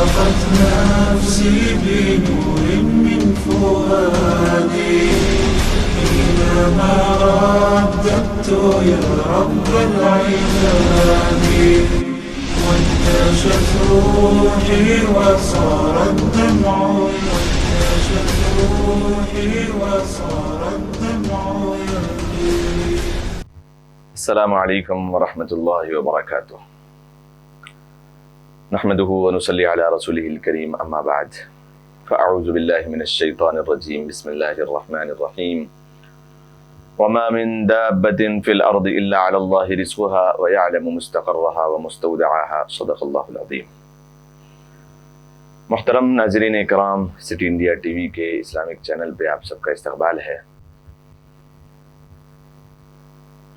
أشرقت نفسي بنور من فؤادي حينما رددت يا رب العباد، وانتشت روحي وصار الدمع السلام علیکم ورحمۃ اللہ وبرکاتہ. نحمده ونصلي على رسوله الكريم اما بعد فاعوذ باللہ من الشیطان الرجیم. بسم اللہ الرحمن الرحیم. وما من دابة في الارض الا على الله رزقها ويعلم مستقرها ومستودعها. صدق اللہ العظیم. محترم ناظرین کرام، سٹی انڈیا ٹی وی کے اسلامک چینل پہ آپ سب کا استقبال ہے.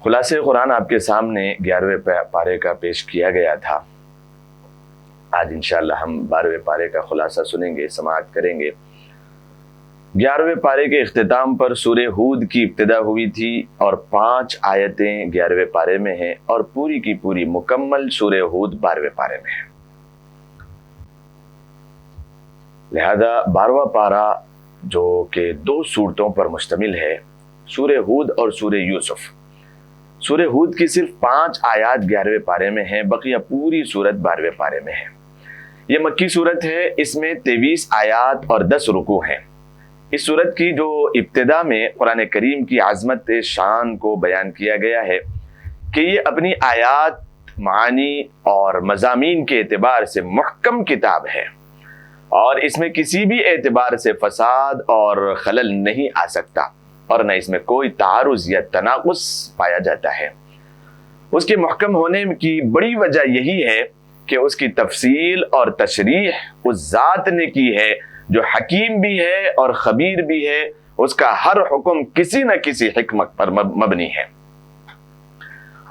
خلاصہ قرآن آپ کے سامنے 11ویں پارے کا پیش کیا گیا تھا. آج انشاءاللہ ہم 12ویں پارے کا خلاصہ سنیں گے، سماعت کریں گے. 11ویں پارے کے اختتام پر سورہ ہود کی ابتدا ہوئی تھی اور 5 آیتیں 11ویں پارے میں ہیں اور پوری کی پوری مکمل سورہ ہود 12ویں پارے میں ہے. لہذا 12واں پارہ جو کہ 2 سورتوں پر مشتمل ہے، سورہ ہود اور سورہ یوسف. سورہ ہود کی صرف 5 آیات 11ویں پارے میں ہیں، بقیہ پوری سورت 12ویں پارے میں ہے. یہ مکی سورت ہے، اس میں 23 آیات اور 10 رکوع ہیں. اس سورت کی جو ابتدا میں قرآن کریم کی عظمت شان کو بیان کیا گیا ہے کہ یہ اپنی آیات، معانی اور مضامین کے اعتبار سے محکم کتاب ہے اور اس میں کسی بھی اعتبار سے فساد اور خلل نہیں آ سکتا اور نہ اس میں کوئی تعارض یا تناقض پایا جاتا ہے. اس کے محکم ہونے کی بڑی وجہ یہی ہے کہ اس کی تفصیل اور تشریح اس ذات نے کی ہے جو حکیم بھی ہے اور خبیر بھی ہے. اس کا ہر حکم کسی نہ کسی حکمت پر مبنی ہے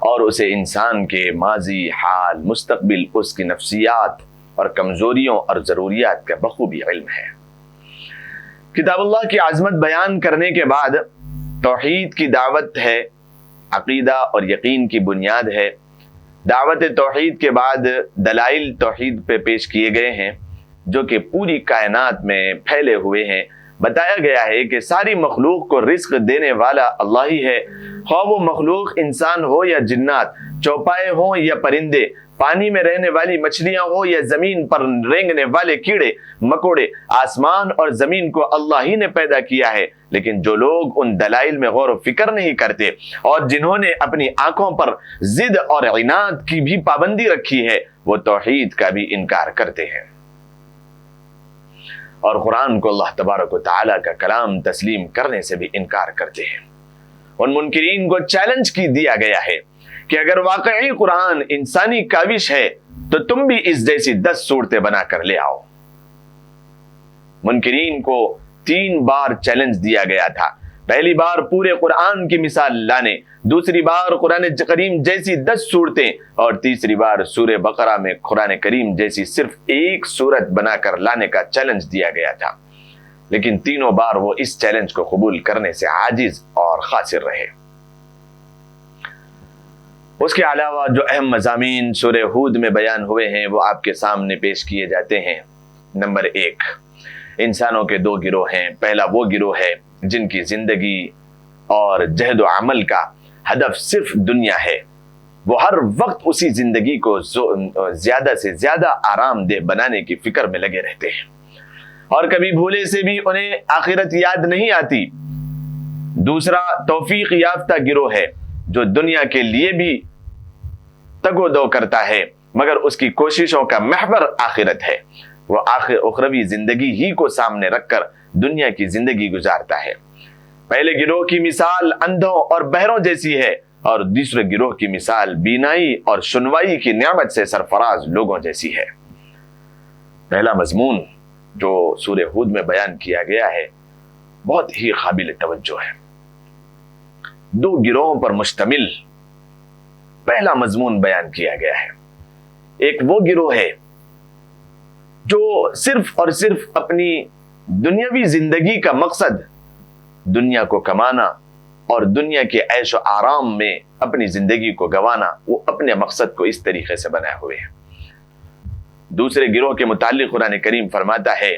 اور اسے انسان کے ماضی، حال، مستقبل، اس کی نفسیات اور کمزوریوں اور ضروریات کا بخوبی علم ہے. کتاب اللہ کی عظمت بیان کرنے کے بعد توحید کی دعوت ہے، عقیدہ اور یقین کی بنیاد ہے. دعوت توحید کے بعد دلائل توحید پہ پیش کیے گئے ہیں جو کہ پوری کائنات میں پھیلے ہوئے ہیں. بتایا گیا ہے کہ ساری مخلوق کو رزق دینے والا اللہ ہی ہے، خواہ وہ مخلوق انسان ہو یا جنات، چوپائے ہوں یا پرندے، پانی میں رہنے والی مچھلیاں ہو یا زمین پر رینگنے والے کیڑے مکوڑے. آسمان اور زمین کو اللہ ہی نے پیدا کیا ہے، لیکن جو لوگ ان دلائل میں غور و فکر نہیں کرتے اور جنہوں نے اپنی آنکھوں پر ضد اور عناد کی بھی پابندی رکھی ہے، وہ توحید کا بھی انکار کرتے ہیں اور قرآن کو اللہ تبارک و تعالیٰ کا کلام تسلیم کرنے سے بھی انکار کرتے ہیں. ان منکرین کو چیلنج کی دیا گیا ہے کہ اگر واقعی قرآن انسانی کاوش ہے تو تم بھی اس جیسی 10 صورتیں بنا کر لے آؤ. منکرین کو 3 بار چیلنج دیا گیا تھا. پہلی بار پورے قرآن کی مثال لانے، دوسری بار قرآن کریم جیسی 10 صورتیں اور تیسری بار سورہ بقرہ میں قرآن کریم جیسی صرف 1 صورت بنا کر لانے کا چیلنج دیا گیا تھا. لیکن تینوں بار وہ اس چیلنج کو قبول کرنے سے عاجز اور خاسر رہے. اس کے علاوہ جو اہم مضامین سورہ ہود میں بیان ہوئے ہیں وہ آپ کے سامنے پیش کیے جاتے ہیں. نمبر 1، انسانوں کے 2 گروہ ہیں. پہلا وہ گروہ ہے جن کی زندگی اور جہد و عمل کا ہدف صرف دنیا ہے. وہ ہر وقت اسی زندگی کو زیادہ سے زیادہ آرام دہ بنانے کی فکر میں لگے رہتے ہیں اور کبھی بھولے سے بھی انہیں آخرت یاد نہیں آتی. دوسرا توفیق یافتہ گروہ ہے جو دنیا کے لیے بھی تگ و دو کرتا ہے مگر اس کی کوششوں کا محور آخرت ہے. وہ اخروی زندگی ہی کو سامنے رکھ کر دنیا کی زندگی گزارتا ہے. پہلے گروہ کی مثال اندھوں اور بہروں جیسی ہے اور دوسرے گروہ کی مثال بینائی اور سنوائی کی نعمت سے سرفراز لوگوں جیسی ہے. پہلا مضمون جو سورہ ہود میں بیان کیا گیا ہے بہت ہی قابل توجہ ہے. 2 گروہوں پر مشتمل پہلا مضمون بیان کیا گیا ہے. ایک وہ گروہ ہے جو صرف اور صرف اپنی دنیاوی زندگی کا مقصد دنیا کو کمانا اور دنیا کے عیش و آرام میں اپنی زندگی کو گوانا، وہ اپنے مقصد کو اس طریقے سے بنائے ہوئے ہیں. دوسرے گروہ کے متعلق قرآن کریم فرماتا ہے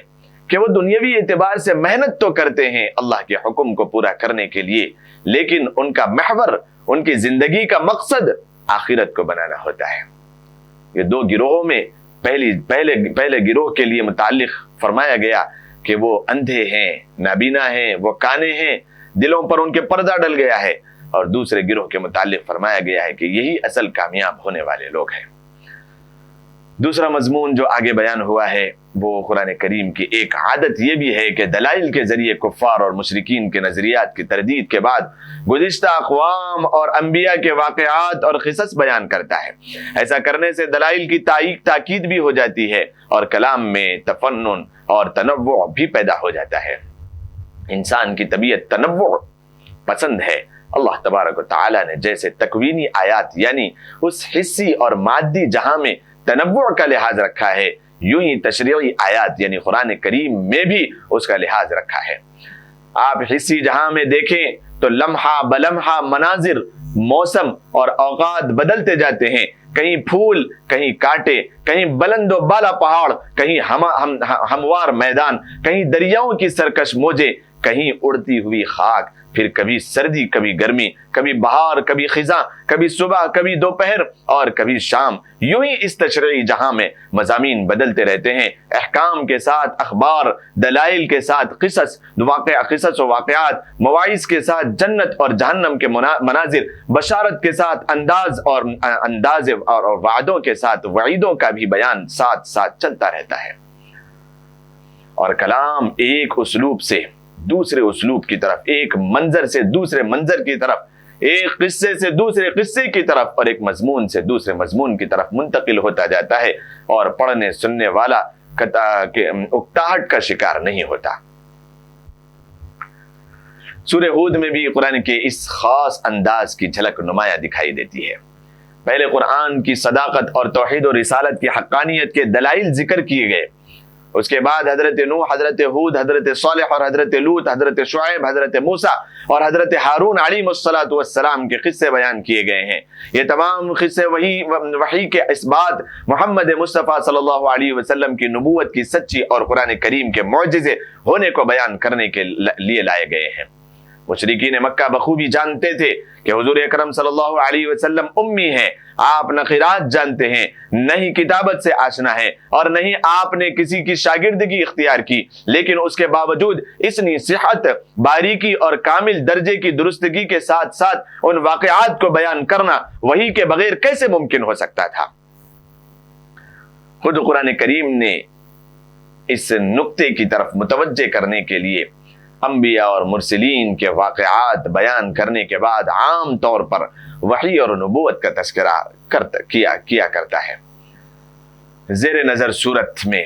کہ وہ دنیاوی اعتبار سے محنت تو کرتے ہیں اللہ کے حکم کو پورا کرنے کے لیے، لیکن ان کا محور، ان کی زندگی کا مقصد آخرت کو بنانا ہوتا ہے۔ یہ دو گروہوں میں پہلے گروہ کے لیے متعلق فرمایا گیا کہ وہ اندھے ہیں، نابینا ہیں، وہ کانے ہیں، دلوں پر ان کے پردہ ڈل گیا ہے، اور دوسرے گروہ کے متعلق فرمایا گیا ہے کہ یہی اصل کامیاب ہونے والے لوگ ہیں۔ دوسرا مضمون جو آگے بیان ہوا ہے وہ قرآن کریم کی ایک عادت یہ بھی ہے کہ دلائل کے ذریعے کفار اور مشرکین کے نظریات کی تردید کے بعد گزشتہ اقوام اور انبیاء کے واقعات اور قصص بیان کرتا ہے۔ ایسا کرنے سے دلائل کی تاکید بھی ہو جاتی ہے اور کلام میں تفنن اور تنوع بھی پیدا ہو جاتا ہے۔ انسان کی طبیعت تنوع پسند ہے۔ اللہ تبارک و تعالی نے جیسے تکوینی آیات یعنی اس حصی اور مادی جہاں میں تنوع کا لحاظ رکھا ہے، یوں ہی تشریعی آیات یعنی قرآن کریم میں بھی اس کا لحاظ رکھا ہے۔ آپ حصی جہاں میں دیکھیں تو لمحہ بلمحہ مناظر، موسم اور اوقات بدلتے جاتے ہیں، کہیں پھول، کہیں کانٹے، کہیں بلند و بالا پہاڑ، کہیں ہموار میدان، کہیں دریاؤں کی سرکش موجیں، کہیں اڑتی ہوئی خاک، پھر کبھی سردی، کبھی گرمی، کبھی بہار، کبھی خزاں، کبھی صبح، کبھی دوپہر اور کبھی شام۔ یوں ہی اس تشریعی جہاں میں مضامین بدلتے رہتے ہیں، احکام کے ساتھ اخبار، دلائل کے ساتھ قصص و واقعات، مواعظ کے ساتھ جنت اور جہنم کے مناظر، بشارت کے ساتھ انداز اور وعدوں کے ساتھ وعیدوں کا بھی بیان ساتھ ساتھ چلتا رہتا ہے۔ اور کلام ایک اسلوب سے دوسرے اسلوب کی طرف، ایک منظر سے دوسرے منظر کی طرف، ایک قصے سے دوسرے قصے کی طرف اور ایک مضمون سے دوسرے مضمون کی طرف منتقل ہوتا جاتا ہے، اور پڑھنے سننے والا اکتاہٹ کا شکار نہیں ہوتا۔ سورہ ہود میں بھی قرآن کے اس خاص انداز کی جھلک نمایاں دکھائی دیتی ہے۔ پہلے قرآن کی صداقت اور توحید و رسالت کی حقانیت کے دلائل ذکر کیے گئے، اس کے بعد حضرت نوح، حضرت ہود، حضرت صالح اور حضرت لوط، حضرت شعیب، حضرت موسیٰ اور حضرت ہارون علیہ السلام کے قصے بیان کیے گئے ہیں۔ یہ تمام قصے وحی کے اثبات، محمد مصطفیٰ صلی اللہ علیہ وسلم کی نبوت کی سچی اور قرآن کریم کے معجزے ہونے کو بیان کرنے کے لیے لائے گئے ہیں۔ مشرکین مکہ بخوبی جانتے تھے کہ حضور اکرم صلی اللہ علیہ وسلم امی ہیں، آپ نہ قرات جانتے ہیں، نہ ہی کتابت سے آشنا ہے، اور نہ ہی آپ نے کسی کی شاگردگی اختیار کی، لیکن اس کے باوجود اتنی صحت، باریکی اور کامل درجے کی درستگی کے ساتھ ساتھ ان واقعات کو بیان کرنا وحی کے بغیر کیسے ممکن ہو سکتا تھا؟ خود قرآن کریم نے اس نقطے کی طرف متوجہ کرنے کے لیے انبیاء اور مرسلین کے واقعات بیان کرنے کے بعد عام طور پر وحی اور نبوت کا تذکرہ کیا کرتا ہے۔ زیر نظر صورت میں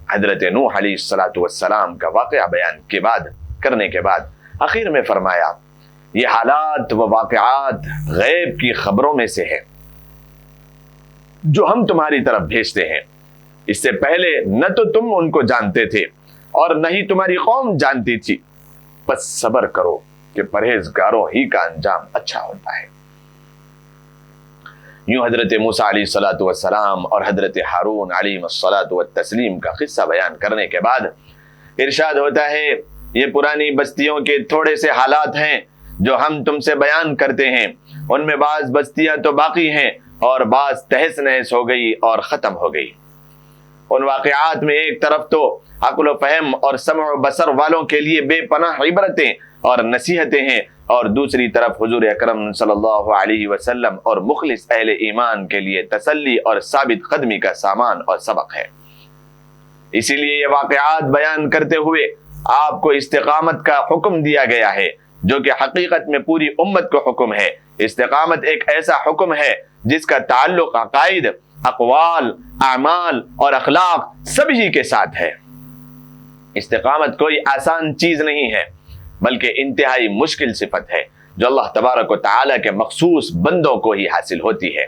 حضرت نوح علیہ السلام کا واقعہ بیان کرنے کے بعد آخر میں فرمایا، یہ حالات و واقعات غیب کی خبروں میں سے ہے جو ہم تمہاری طرف بھیجتے ہیں، اس سے پہلے نہ تو تم ان کو جانتے تھے اور نہ ہی تمہاری قوم جانتی تھی، بس صبر کرو کہ پرہیزگاروں ہی کا انجام اچھا ہوتا ہے۔ یوں حضرت موسیٰ علیہ السلام اور حضرت ہارون علیہ السلام کا قصہ بیان کرنے کے بعد ارشاد ہوتا ہے، یہ پرانی بستیوں کے تھوڑے سے حالات ہیں جو ہم تم سے بیان کرتے ہیں، ان میں بعض بستیاں تو باقی ہیں اور بعض تہس نہس ہو گئی اور ختم ہو گئی۔ ان واقعات میں ایک طرف تو عقل و فہم اور سمع و بصر والوں کے لیے بے پناہ عبرتیں اور نصیحتیں ہیں، اور دوسری طرف حضور اکرم صلی اللہ علیہ وسلم اور مخلص اہل ایمان کے لیے تسلی اور ثابت قدمی کا سامان اور سبق ہے۔ اسی لیے یہ واقعات بیان کرتے ہوئے آپ کو استقامت کا حکم دیا گیا ہے، جو کہ حقیقت میں پوری امت کو حکم ہے۔ استقامت ایک ایسا حکم ہے جس کا تعلق عقائد، اقوال، اعمال اور اخلاق سبھی کے ساتھ ہے۔ استقامت کوئی آسان چیز نہیں ہے، بلکہ انتہائی مشکل صفت ہے جو اللہ تبارک و تعالیٰ کے مخصوص بندوں کو ہی حاصل ہوتی ہے۔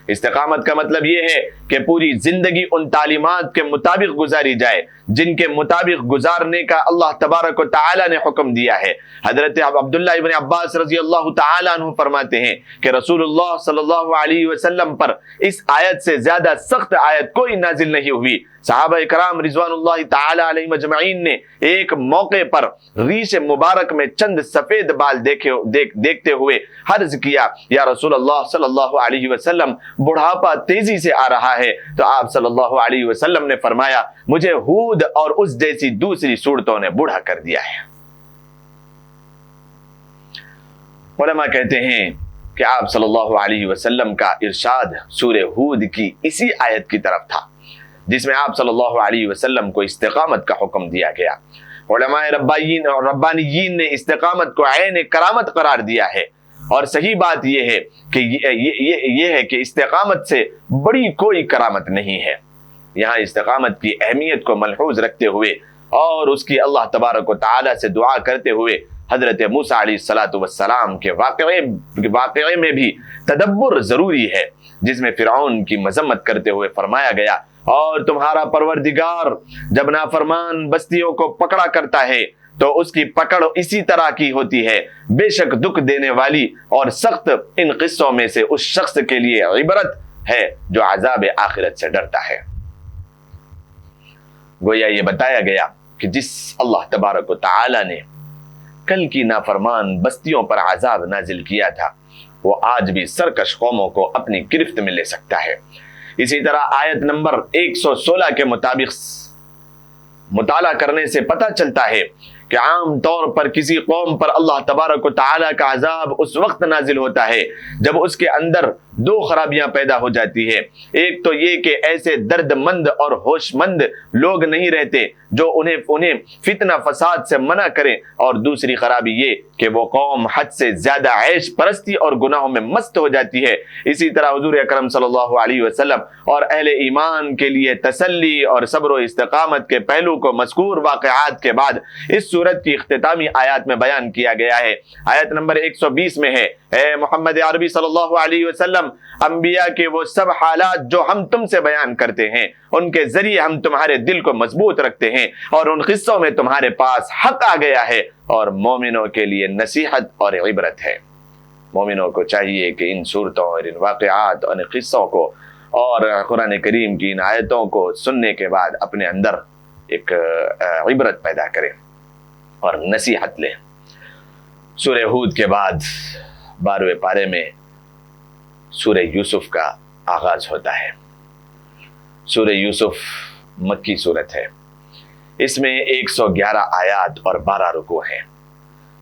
استقامت کا مطلب یہ ہے کہ پوری زندگی ان تعلیمات کے مطابق گزاری جائے جن کے مطابق گزارنے کا اللہ تبارک و تعالی نے حکم دیا ہے۔ حضرت عبداللہ ابن عباس رضی اللہ تعالی عنہ فرماتے ہیں کہ رسول اللہ صلی اللہ علیہ وسلم پر اس آیت سے زیادہ سخت آیت کوئی نازل نہیں ہوئی۔ صحابہ کرام رضوان اللہ تعالی علیہم اجمعین نے ایک موقع پر ریش مبارک میں چند سفید بال دیکھتے ہوئے عرض کیا، یا رسول اللہ صلی اللہ علیہ وسلم بڑھاپا تیزی سے آ رہا ہے، تو آپ صلی اللہ علیہ وسلم نے فرمایا مجھے ہود اور اس جیسی دوسری صورتوں نے بوڑھا کر دیا ہے۔ علماء کہتے ہیں کہ آپ صلی اللہ علیہ وسلم کا ارشاد سورہ ہود کی اسی آیت کی طرف تھا جس میں آپ صلی اللہ علیہ وسلم کو استقامت کا حکم دیا گیا۔ علماء ربانیین نے استقامت کو عین کرامت قرار دیا ہے، اور صحیح بات یہ ہے کہ یہ ہے کہ استقامت سے بڑی کوئی کرامت نہیں ہے۔ یہاں استقامت کی اہمیت کو ملحوظ رکھتے ہوئے اور اس کی اللہ تبارک و تعالی سے دعا کرتے ہوئے حضرت موسیٰ علیہ السلام کے واقعے میں بھی تدبر ضروری ہے، جس میں فرعون کی مذمت کرتے ہوئے فرمایا گیا، اور تمہارا پروردگار جب نافرمان بستیوں کو پکڑا کرتا ہے تو اس کی پکڑ اسی طرح کی ہوتی ہے، بے شک دکھ دینے والی اور سخت ان قصوں میں سے اس شخص کے لیے عبرت ہے جو عذاب آخرت سے ڈرتا ہے۔ گویا یہ بتایا گیا کہ جس اللہ تبارک و تعالی نے کل کی نافرمان بستیوں پر عذاب نازل کیا تھا، وہ آج بھی سرکش قوموں کو اپنی گرفت میں لے سکتا ہے۔ اسی طرح آیت نمبر 116 کے مطابق مطالعہ کرنے سے پتہ چلتا ہے کہ عام طور پر کسی قوم پر اللہ تبارک و تعالی کا عذاب اس وقت نازل ہوتا ہے جب اس کے اندر دو خرابیاں پیدا ہو جاتی ہے۔ ایک تو یہ کہ ایسے درد مند اور ہوش مند لوگ نہیں رہتے جو انہیں فتنہ فساد سے منع کریں، اور دوسری خرابی یہ کہ وہ قوم حد سے زیادہ عیش پرستی اور گناہوں میں مست ہو جاتی ہے۔ اسی طرح حضور اکرم صلی اللہ علیہ وسلم اور اہل ایمان کے لیے تسلی اور صبر و استقامت کے پہلو کو مذکور واقعات کے بعد اس سورت کی اختتامی آیات میں بیان کیا گیا ہے۔ آیت نمبر 120 میں ہے، اے محمد عربی صلی اللہ علیہ وسلم، انبیاء کے وہ سب حالات جو ہم تم سے بیان کرتے ہیں ان کے ذریعے ہم تمہارے دل کو مضبوط رکھتے ہیں، اور ان قصوں میں تمہارے پاس حق آ گیا ہے اور مومنوں کے لیے نصیحت اور عبرت ہے۔ مومنوں کو چاہیے کہ ان صورتوں اور ان واقعات اور ان قصوں کو اور قرآن کریم کی ان آیتوں کو سننے کے بعد اپنے اندر ایک عبرت پیدا کریں اور نصیحت لیں۔ سورہ ہود کے بعد 12ویں پارے میں سورہ یوسف کا آغاز ہوتا ہے۔ سورہ یوسف مکی سورت ہے، اس میں 111 آیات اور 12 رکوع ہیں۔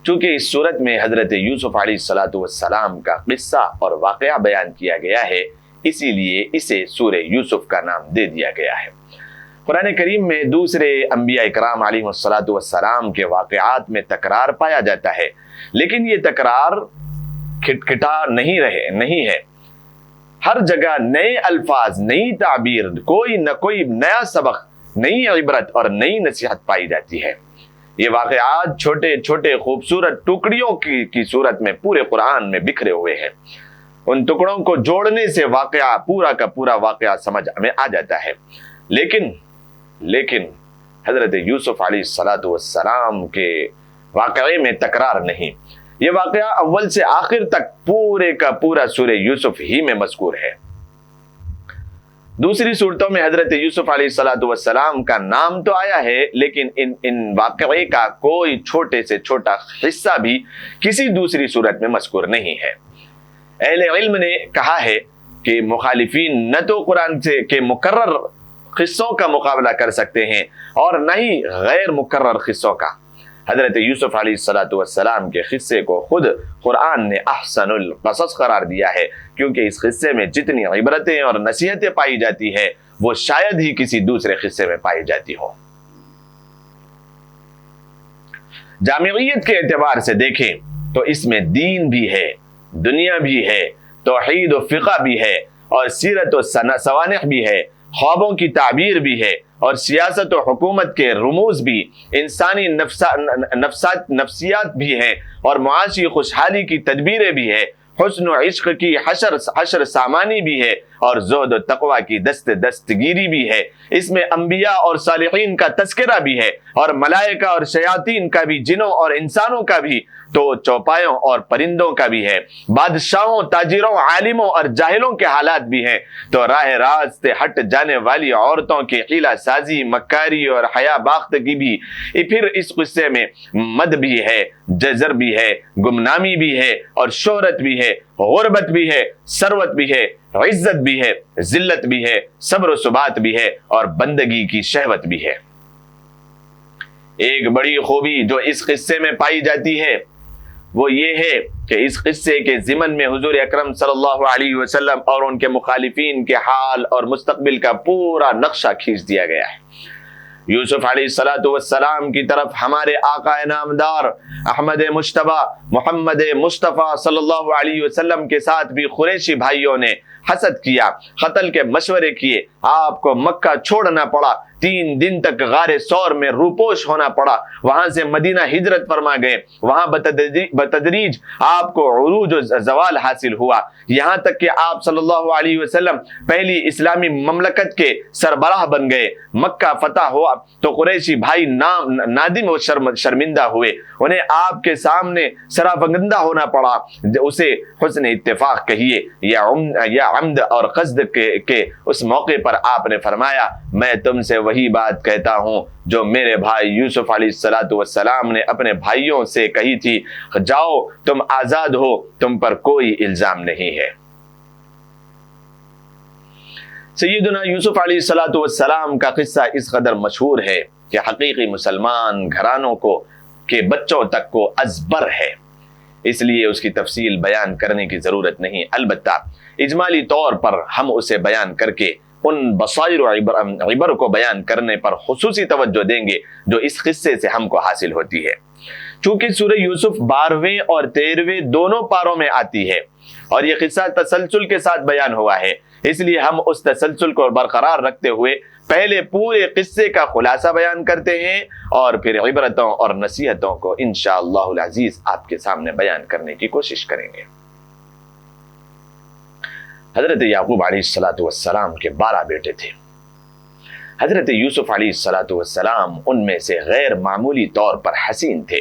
چونکہ اس سورت میں حضرت یوسف علیہ السلام کا قصہ اور واقعہ بیان کیا گیا ہے، اسی لیے اسے سورہ یوسف کا نام دے دیا گیا ہے۔ قرآن کریم میں دوسرے انبیاء اکرام علیہ السلام کے واقعات میں تکرار پایا جاتا ہے، لیکن یہ تکرار کھٹکھٹا نہیں ہے۔ ہر جگہ نئے الفاظ، نئی تعبیر، کوئی نہ کوئی نیا سبق، نئی عبرت اور نئی نصیحت پائی جاتی ہے۔ یہ واقعات چھوٹے چھوٹے خوبصورت ٹکڑیوں کی صورت میں پورے قرآن میں بکھرے ہوئے ہیں۔ ان ٹکڑوں کو جوڑنے سے واقعہ پورا کا پورا واقعہ سمجھ میں آ جاتا ہے، لیکن حضرت یوسف علیہ السلام کے واقعے میں تکرار نہیں۔ یہ واقعہ اول سے آخر تک پورے کا پورا سورہ یوسف ہی میں مذکور ہے۔ دوسری صورتوں میں حضرت یوسف علیہ السلام کا نام تو آیا ہے، لیکن ان واقعے کا کوئی چھوٹے سے چھوٹا حصہ بھی کسی دوسری صورت میں مذکور نہیں ہے۔ اہل علم نے کہا ہے کہ مخالفین نہ تو قرآن سے کے مکرر قصوں کا مقابلہ کر سکتے ہیں اور نہ ہی غیر مکرر قصوں کا۔ حضرت یوسف علیہ السلام کے قصے کو خود قرآن نے احسن القصص قرار دیا ہے، کیونکہ اس قصے میں جتنی عبرتیں اور نصیحتیں پائی جاتی ہے وہ شاید ہی کسی دوسرے قصے میں پائی جاتی ہو۔ جامعیت کے اعتبار سے دیکھیں تو اس میں دین بھی ہے، دنیا بھی ہے، توحید و فقہ بھی ہے، اور سیرت و سوانح بھی ہے، خوابوں کی تعبیر بھی ہے، اور سیاست و حکومت کے رموز بھی، انسانی نفسیات بھی ہیں، اور معاشی خوشحالی کی تدبیریں بھی ہے، حسن و عشق کی حشر سامانی بھی ہے، اور زہد و تقوی کی دستگیری بھی ہے، اس میں انبیاء اور صالحین کا تذکرہ بھی ہے، اور ملائکہ اور شیاطین کا بھی، جنوں اور انسانوں کا بھی، تو چوپایوں اور پرندوں کا بھی ہے، بادشاہوں، تاجروں، عالموں اور جاہلوں کے حالات بھی ہیں، تو راہ راست سے ہٹ جانے والی عورتوں کی حیلہ سازی، مکاری اور حیا باختگی بھی، پھر اس قصے میں مد بھی ہے، جزر بھی ہے، گمنامی بھی ہے، اور شہرت بھی ہے، غربت بھی ہے، ثروت بھی ہے، عزت بھی ہے، ذلت بھی ہے، صبر و ثبات بھی ہے، اور بندگی کی شہوت بھی ہے۔ ایک بڑی خوبی جو اس قصے میں پائی جاتی ہے وہ یہ ہے کہ اس قصے کے ضمن میں حضور اکرم صلی اللہ علیہ وسلم اور ان کے مخالفین کے حال اور مستقبل کا پورا نقشہ کھینچ دیا گیا ہے۔ یوسف علیہ السلام کی طرف ہمارے آقا نامدار احمد مجتبی محمد مصطفیٰ صلی اللہ علیہ وسلم کے ساتھ بھی قریشی بھائیوں نے حسد کیا، قتل کے مشورے کیے، آپ کو مکہ چھوڑنا پڑا، 3 دن تک غار ثور میں روپوش ہونا پڑا، وہاں سے مدینہ ہجرت فرما گئے، وہاں بتدریج آپ کو عروج و زوال حاصل ہوا، یہاں تک کہ آپ صلی اللہ علیہ وسلم پہلی اسلامی مملکت کے سربراہ بن گئے۔ مکہ فتح ہوا تو قریشی بھائی نادم و شرمندہ ہوئے، انہیں آپ کے سامنے سراپگندہ ہونا پڑا۔ اسے حسن اتفاق کہیے یا عمد اور قصد کے اس موقع پر آپ نے فرمایا، میں تم سے وہی بات کہتا ہوں جو میرے بھائی یوسف علیہ السلام نے اپنے بھائیوں سے کہی تھی، جاؤ تم آزاد ہو، تم پر کوئی الزام نہیں ہے۔ سیدنا یوسف علیہ السلام کا قصہ اس قدر مشہور ہے کہ حقیقی مسلمان گھرانوں کے بچوں تک کو ازبر ہے، اس لیے اس کی تفصیل بیان کرنے کی ضرورت نہیں، البتہ اجمالی طور پر ہم اسے بیان کر کے ان بصائر و عبر کو بیان کرنے پر خصوصی توجہ دیں گے جو اس قصے سے ہم کو حاصل ہوتی ہے۔ چونکہ سورہ یوسف 12ویں اور 13ویں دونوں پاروں میں آتی ہے اور یہ قصہ تسلسل کے ساتھ بیان ہوا ہے، اس لیے ہم اس تسلسل کو برقرار رکھتے ہوئے پہلے پورے قصے کا خلاصہ بیان کرتے ہیں اور پھر عبرتوں اور نصیحتوں کو انشاءاللہ العزیز آپ کے سامنے بیان کرنے کی کوشش کریں گے۔ حضرت یعقوب علیہ السلام کے 12 بیٹے تھے۔ حضرت یوسف علیہ السلام ان میں سے غیر معمولی طور پر حسین تھے،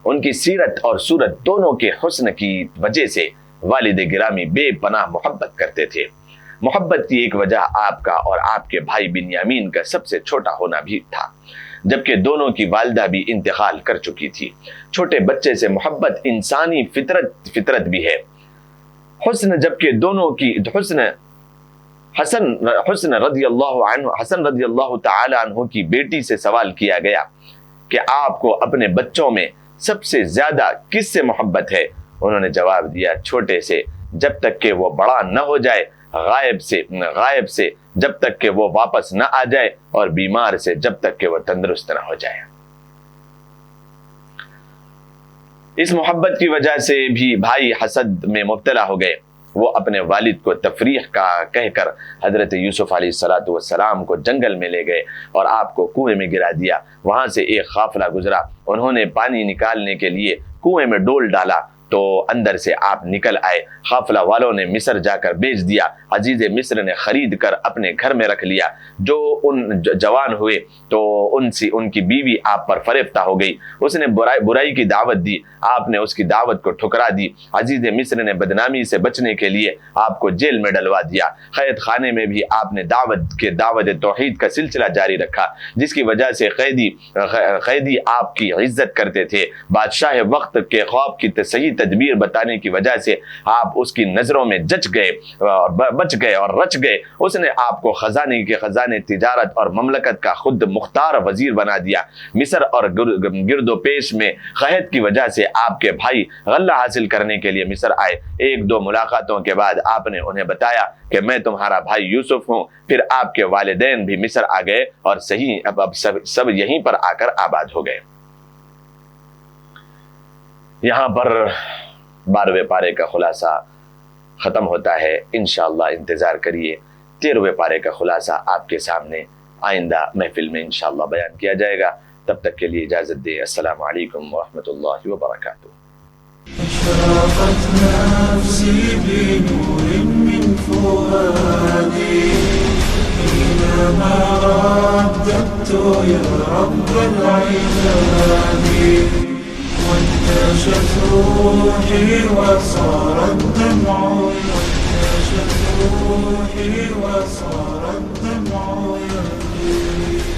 ان کی سیرت اور صورت دونوں کے حسن کی وجہ سے والد گرامی بے پناہ محبت کرتے تھے۔ محبت کی ایک وجہ آپ کا اور آپ کے بھائی بنیامین کا سب سے چھوٹا ہونا بھی تھا، جبکہ دونوں کی والدہ بھی انتقال کر چکی تھی۔ چھوٹے بچے سے محبت انسانی فطرت بھی ہے۔ حسن جبکہ دونوں کی حسن رضی اللہ تعالی عنہ کی بیٹی سے سوال کیا گیا کہ آپ کو اپنے بچوں میں سب سے زیادہ کس سے محبت ہے؟ انہوں نے جواب دیا، چھوٹے سے جب تک کہ وہ بڑا نہ ہو جائے، غائب سے جب تک کہ وہ واپس نہ آ جائے، اور بیمار سے جب تک کہ وہ تندرست نہ ہو جائے۔ اس محبت کی وجہ سے بھی بھائی حسد میں مبتلا ہو گئے۔ وہ اپنے والد کو تفریح کا کہہ کر حضرت یوسف علیہ السلام کو جنگل میں لے گئے اور آپ کو کنویں میں گرا دیا۔ وہاں سے ایک قافلہ گزرا، انہوں نے پانی نکالنے کے لیے کنویں میں ڈول ڈالا تو اندر سے آپ نکل آئے۔ قافلہ والوں نے مصر جا کر بیچ دیا، عزیز مصر نے خرید کر اپنے گھر میں رکھ لیا۔ جو ان جوان ہوئے تو ان کی بیوی آپ پر فریفتہ ہو گئی، اس نے برائی کی دعوت دی، آپ نے اس کی دعوت کو ٹھکرا دی۔ عزیز مصر نے بدنامی سے بچنے کے لیے آپ کو جیل میں ڈلوا دیا۔ قید خانے میں بھی آپ نے دعوت توحید کا سلسلہ جاری رکھا، جس کی وجہ سے قیدی آپ کی عزت کرتے تھے۔ بادشاہ وقت کے خواب کی صحیح تدبیر بتانے کی وجہ سے آپ اس کی نظروں میں بچ گئے اور رچ گئے۔ اس نے آپ کو خزانے تجارت اور مملکت کا خود مختار وزیر بنا دیا۔ مصر اور گرد و پیش میں قحط کی وجہ سے آپ کے بھائی غلہ حاصل کرنے کے لیے مصر آئے۔ 1-2 ملاقاتوں کے بعد آپ نے انہیں بتایا کہ میں تمہارا بھائی یوسف ہوں۔ پھر آپ کے والدین بھی مصر آ گئے اور اب سب یہیں پر آ کر آباد ہو گئے۔ یہاں پر 12ویں پارے کا خلاصہ ختم ہوتا ہے۔ انشاءاللہ انتظار کریے، 13ویں پارے کا خلاصہ آپ کے سامنے آئندہ محفل میں انشاءاللہ بیان کیا جائے گا۔ تب تک کے لیے اجازت دیں۔ السلام علیکم ورحمۃ اللہ وبرکاتہ۔ اشرقت نفسي بنور من فوق فؤادي حينما رددت يا رب العباد وانتشت روحي وصار الدمع وانتشت روحي وصار الدمع يهدي